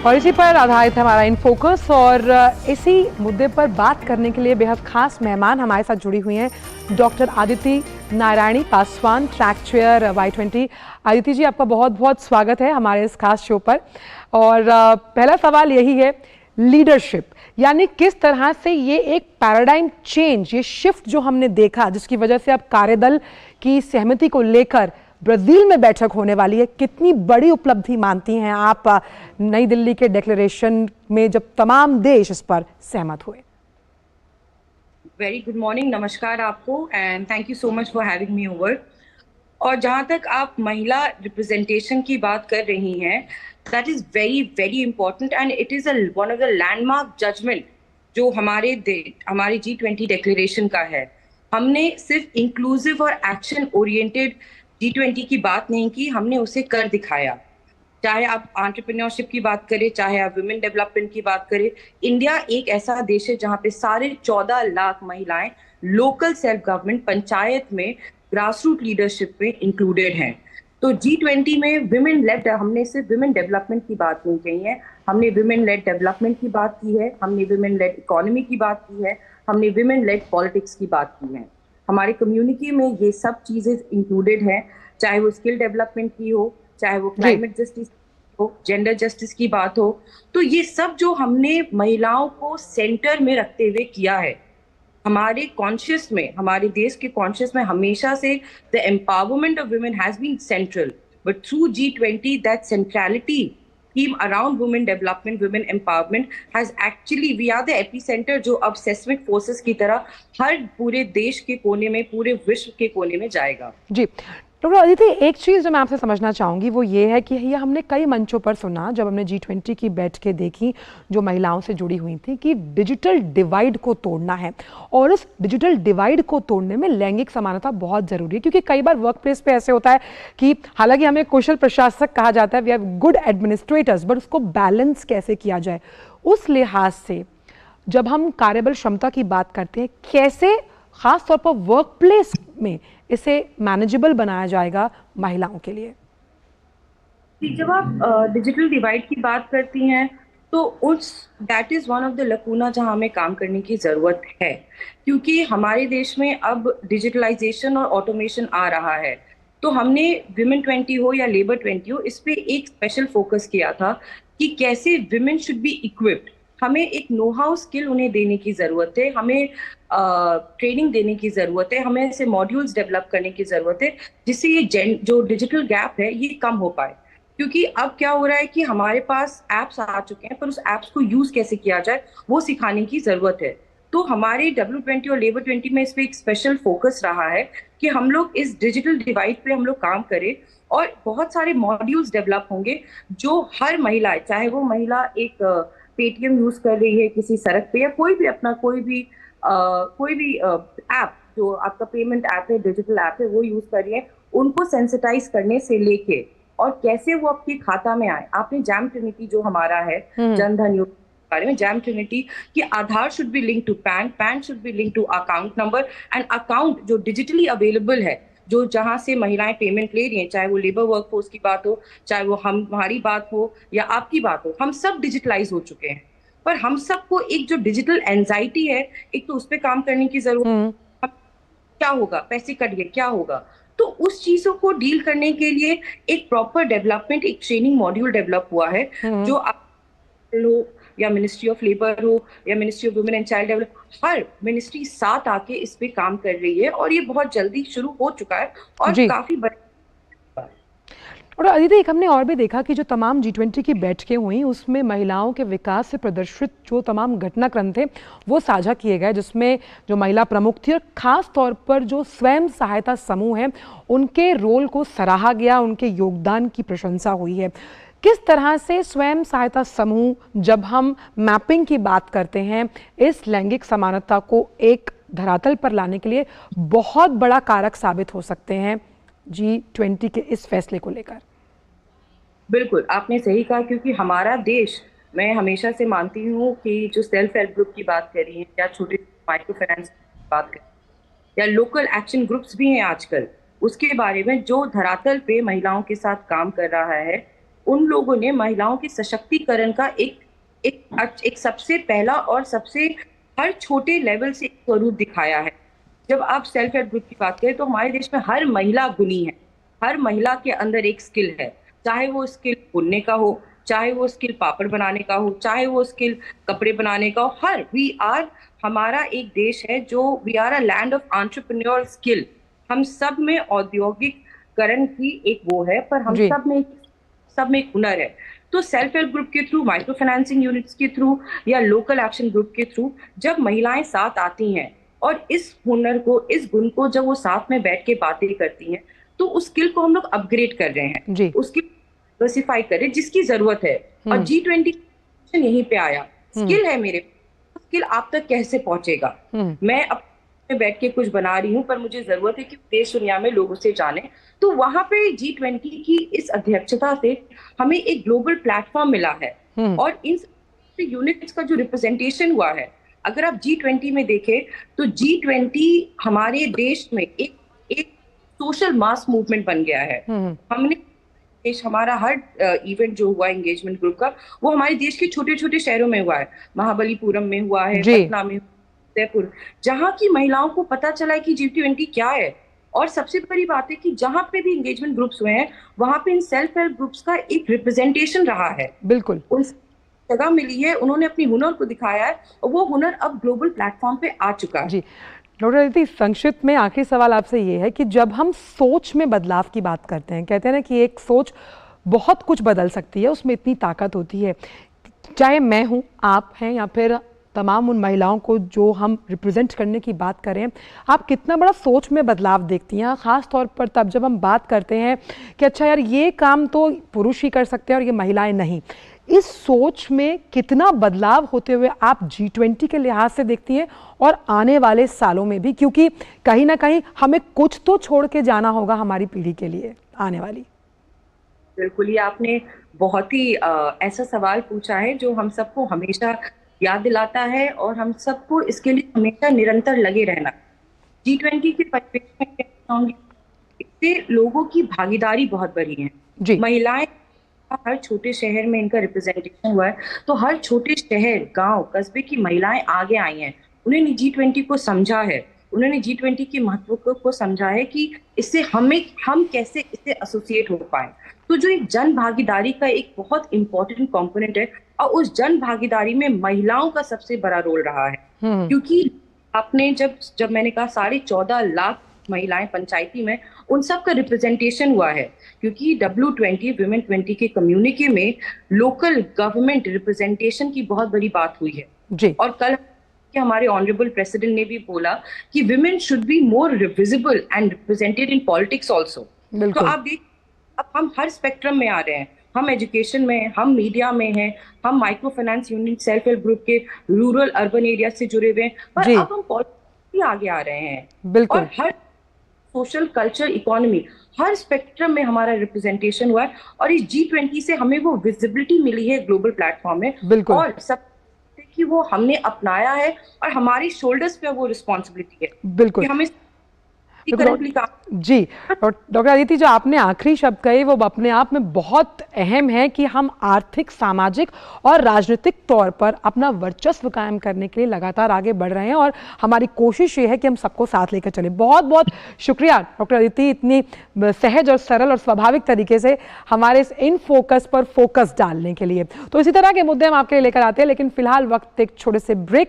और इसी पर आधारित है हमारा इन फोकस और इसी मुद्दे पर बात करने के लिए बेहद खास मेहमान हमारे साथ जुड़ी हुई हैं doctor Aditi Narayani Paswan, track chair Y20। Aditi ji, आपका बहुत बहुत स्वागत है हमारे इस खास शो पर। और पहला सवाल यही है, लीडरशिप यानी किस तरह से ये एक पैराडाइम चेंज, ये शिफ्ट जो हमने देखा जिसकी वजह से अब कार्यदल की सहमति को लेकर ब्राजील में बैठक होने वाली है, कितनी बड़ी उपलब्धि मानती हैं आप नई दिल्ली के डिक्लेरेशन में जब तमाम देश इस पर सहमत हुए? वेरी गुड मॉर्निंग, नमस्कार आपको and thank you so much for having me over. और जहाँ तक आप महिला रिप्रेजेंटेशन की बात कर रही हैं, that is very very important and it is one of the landmark judgement जो हमारे G20 डिक्लेरेशन का है। हमने सिर्फ इंक्लूसिव और एक्शन ओरिएंटेड G20 की बात नहीं की, हमने उसे कर दिखाया। चाहे आप एंटरप्रेन्योरशिप की बात करें, चाहे आप वुमेन डेवलपमेंट की बात करें, इंडिया एक ऐसा देश है जहाँ पे 14.5 लाख महिलाएं लोकल सेल्फ गवर्नमेंट पंचायत में ग्रास रूट लीडरशिप में इंक्लूडेड हैं। तो G20 में विमेन लेड, हमने सिर्फ विमेन डेवलपमेंट की बात नहीं कही है, हमने विमेन लेड डेवलपमेंट की बात की है, हमने विमेन लेड इकोनॉमी की बात की है, हमने विमेन लेड पॉलिटिक्स की बात की है। हमारे कम्युनिटी में ये सब चीजें इंक्लूडेड हैं, चाहे वो स्किल डेवलपमेंट की हो, चाहे वो क्लाइमेट जस्टिस हो, जेंडर जस्टिस की बात हो। तो ये सब जो हमने महिलाओं को सेंटर में रखते हुए किया है, हमारे कॉन्शियस में, हमारे देश के कॉन्शियस में हमेशा से the empowerment of women has been central, but through G20 that centrality theme around women development, women empowerment has actually, we are the epicenter जो अब seismic forces की तरह हर पूरे देश के कोने में, पूरे विश्व के कोने में जाएगा। जी डॉक्टर अदिति, एक चीज़ जो मैं आपसे समझना चाहूँगी वो ये है कि ये हमने कई मंचों पर सुना जब हमने G20 की बैठकें देखी जो महिलाओं से जुड़ी हुई थी कि डिजिटल डिवाइड को तोड़ना है, और उस डिजिटल डिवाइड को तोड़ने में लैंगिक समानता बहुत ज़रूरी है। क्योंकि कई बार वर्क प्लेस पे ऐसे होता है कि हालांकि हमें कुशल प्रशासक कहा जाता है, we have good administrators, but उसको बैलेंस कैसे किया जाए, उस लिहाज से जब हम कार्यबल क्षमता की बात करते हैं, कैसे खास तौर पर वर्क प्लेस में इसे मैनेजेबल बनाया जाएगा महिलाओं के लिए? जब आप डिजिटल डिवाइड की बात करती हैं तो उस that is one of the लकूना जहां हमें काम करने की जरूरत है, क्योंकि हमारे देश में अब डिजिटलाइजेशन और ऑटोमेशन आ रहा है। तो हमने विमेन 20 हो या लेबर 20 हो, इस पे एक स्पेशल फोकस किया था कि कैसे विमेन शुड बी इक्विप्ड। हमें एक नो हाउ स्किल उन्हें देने की जरूरत है, हमें ट्रेनिंग देने की जरूरत है, हमें ऐसे मॉड्यूल्स डेवलप करने की जरूरत है जिससे ये जो डिजिटल गैप है ये कम हो पाए। क्योंकि अब क्या हो रहा है कि हमारे पास एप्स आ चुके हैं, पर उस एप्स को यूज कैसे किया जाए वो सिखाने की जरूरत है। तो हमारे W20 और लेबर 20 में इस पे एक स्पेशल फोकस रहा है कि हम लोग इस डिजिटल डिवाइड पे हम लोग काम करें, और बहुत सारे मॉड्यूल्स डेवलप होंगे जो हर महिला, चाहे वो महिला एक पेटीएम यूज कर रही है किसी सड़क पे, या कोई भी अपना कोई भी ऐप जो आपका पेमेंट ऐप है, डिजिटल ऐप है, वो यूज कर रही है, उनको सेंसिटाइज करने से लेके और कैसे वो आपके खाता में आए। आपने जैम ट्रिनिटी जो हमारा है जन धन योजना के बारे में, जैम ट्रिनिटी कि Aadhaar should be link to PAN, PAN should be link to account number, and account जो डिजिटली अवेलेबल है, जो जहां से महिलाएं पेमेंट ले रही हैं, चाहे वो लेबर वर्कफोर्स की बात हो, चाहे वो हमारी बात हो या आपकी बात हो, हम सब डिजिटलाइज हो चुके हैं। पर हम सबको एक जो डिजिटल एंजाइटी है, एक तो उस पर काम करने की जरूरत। क्या होगा, पैसे कट गए, क्या होगा? तो उस चीजों को डील करने के लिए एक प्रॉपर डेवलपमेंट, एक ट्रेनिंग मॉड्यूल डेवलप हुआ है जो आप हो या मिनिस्ट्री ऑफ लेबर हो या ministry of women and child development, her ministry साथ आके इस पे काम कर रही है, और ये बहुत जल्दी शुरू हो चुका है और काफी बड़ा। और अदिति, एक हमने और भी देखा कि जो तमाम G20 की बैठकें हुई उसमें महिलाओं के विकास से प्रदर्शित जो तमाम घटनाक्रम थे वो साझा किए गए, जिसमें जो महिला प्रमुख थी और खास तौर पर जो स्वयं सहायता समूह हैं उनके रोल को सराहा गया, उनके योगदान की प्रशंसा हुई है। किस तरह से स्वयं सहायता समूह, जब हम मैपिंग की बात करते हैं, इस लैंगिक समानता को एक धरातल पर लाने के लिए बहुत बड़ा कारक साबित हो सकते हैं G20 के इस फैसले को लेकर? बिल्कुल, आपने सही कहा, क्योंकि हमारा देश, मैं हमेशा से मानती हूँ कि जो सेल्फ हेल्प ग्रुप की बात करी है, या छोटे माइक्रो फाइनेंस की बात करें, या लोकल एक्शन ग्रुप्स भी हैं आजकल, उसके बारे में जो धरातल पे महिलाओं के साथ काम कर रहा है, उन लोगों ने महिलाओं के सशक्तिकरण का एक सबसे पहला और सबसे हर छोटे लेवल से एक स्वरूप दिखाया है। जब आप सेल्फ हेल्प ग्रुप की बात करें तो हमारे देश में हर महिला गुणी है, हर महिला के अंदर एक स्किल है, चाहे वो स्किल बुनने का हो, चाहे वो स्किल पापड़ बनाने का हो, चाहे वो स्किल कपड़े बनाने का हो। हमारा एक देश है जो we are a land of entrepreneur skill. हम सब में औद्योगिकरण की एक वो है, पर हम जी। सब में एक हुनर है। तो सेल्फ हेल्प ग्रुप के थ्रू, माइक्रो फाइनेंसिंग यूनिट्स के थ्रू या लोकल एक्शन ग्रुप के थ्रू जब महिलाएं साथ आती हैं और इस हुनर को, इस गुण को जब वो साथ में बैठ के बातें करती हैं, तो उस स्किल को हम लोग अपग्रेड कर रहे हैं, जी। उसकी डाइवर्सिफाई कर रहे हैं जिसकी जरूरत है। और G20 यहीं पे आया, स्किल है मेरे, स्किल आप तक कैसे पहुंचेगा। मैं अपने बैठ के कुछ बना रही हूँ, पर मुझे जरूरत है कि देश दुनिया में लोग उसे जाने। तो वहां पे G20 की इस अध्यक्षता से हमें एक ग्लोबल प्लेटफॉर्म मिला है, और इन यूनिट्स का जो रिप्रेजेंटेशन हुआ है, अगर आप G20 में देखें तो G20 हमारे देश में एक सोशल मास मूवमेंट बन गया है। हमने हमारा हर इवेंट जो हुआ एंगेजमेंट ग्रुप का, वो हमारे देश के छोटे छोटे शहरों में हुआ है। महाबलीपुरम में हुआ है, पटना में, उदयपुर, जहाँ की महिलाओं को पता चला है कि G20 क्या है। और सबसे बड़ी बात है कि जहाँ पे भी एंगेजमेंट ग्रुप्स हुए हैं, वहां पे इन सेल्फ हेल्प ग्रुप्स का एक रिप्रेजेंटेशन रहा है। बिल्कुल उन जगह मिली है, उन्होंने अपनी हुनर को दिखाया है, और वो हुनर अब ग्लोबल प्लेटफॉर्म पे आ चुका है। जी डॉक्टर अदिति, संक्षिप्त में आखिरी सवाल आपसे ये है कि जब हम सोच में बदलाव की बात करते हैं, कहते हैं ना कि एक सोच बहुत कुछ बदल सकती है, उसमें इतनी ताकत होती है। चाहे मैं हूँ, आप हैं, या फिर तमाम उन महिलाओं को जो हम रिप्रेजेंट करने की बात करें, आप कितना बड़ा सोच में बदलाव देखती हैं, ख़ास तौर पर तब जब हम बात करते हैं कि अच्छा यार ये काम तो पुरुष ही कर सकते हैं और ये महिलाएं नहीं। इस सोच में कितना बदलाव होते हुए आप G20 के लिहाज से देखती हैं और आने वाले सालों में भी, क्योंकि कहीं ना कहीं हमें कुछ तो छोड़ के जाना होगा हमारी पीढ़ी के लिए आने वाली। बिल्कुल, ये आपने बहुत ही ऐसा सवाल पूछा है जो हम सबको हमेशा याद दिलाता है, और हम सबको इसके लिए हमेशा निरंतर लगे रहना। G20 के परिप्रेक्ष्य में कहना चाहूंगी, इससे लोगों की भागीदारी बहुत बढ़ी है। महिलाएं हर छोटे शहर में इनका रिप्रेजेंटेशन हुआ है, तो हर छोटे शहर, गांव, कस्बे की महिलाएं आगे आई हैं। उन्होंने G20 को समझा है, उन्होंने G20 के महत्व को समझा है कि इससे हम कैसे इससे एसोसिएट हो पाए। तो जो एक जन भागीदारी का एक बहुत इंपॉर्टेंट कंपोनेंट है, और उस जन भागीदारी में महिलाओं का सबसे बड़ा रोल रहा है। क्योंकि आपने जब मैंने कहा 14.5 लाख महिलाएं पंचायती में, उन सब का रिप्रेजेंटेशन हुआ है, क्योंकि W20 विमेन 20 के कम्युनिके में लोकल गवर्नमेंट रिप्रेजेंटेशन की बहुत बड़ी बात हुई है जी। और कल कि हमारे ऑनरेबल प्रेसिडेंट ने भी बोला कि women should be more visible and represented in politics also. तो आप देख, अब हम हर स्पेक्ट्रम में आ रहे हैं, हम एजुकेशन में, हम मीडिया में हैं, हम micro finance unit, self help group के रूरल अर्बन एरिया से जुड़े हुए हैं, पर अब हम पॉलिटिक्स भी आगे आ रहे हैं। और हर सोशल, कल्चर, इकोनॉमी, हर स्पेक्ट्रम में हमारा रिप्रेजेंटेशन हुआ है, और इस G20 से हमें वो विजिबिलिटी मिली है ग्लोबल प्लेटफॉर्म में। और सब कि वो हमने अपनाया है, और हमारी शोल्डर्स पे वो रिस्पॉन्सिबिलिटी है। बिल्कुल हमें जी। डॉक्टर अदिति, जो आपने आखिरी शब्द कहे वो अपने आप में बहुत अहम है कि हम आर्थिक, सामाजिक और राजनीतिक तौर पर अपना वर्चस्व कायम करने के लिए लगातार आगे बढ़ रहे हैं, और हमारी कोशिश ये है कि हम सबको साथ लेकर चलें। बहुत बहुत शुक्रिया डॉक्टर अदिति, इतनी सहज और सरल और स्वाभाविक तरीके से हमारे इस इन फोकस पर फोकस डालने के लिए। तो इसी तरह के मुद्दे हम आपके लिए लेकर आते हैं, लेकिन फिलहाल वक्त एक छोटे से ब्रेक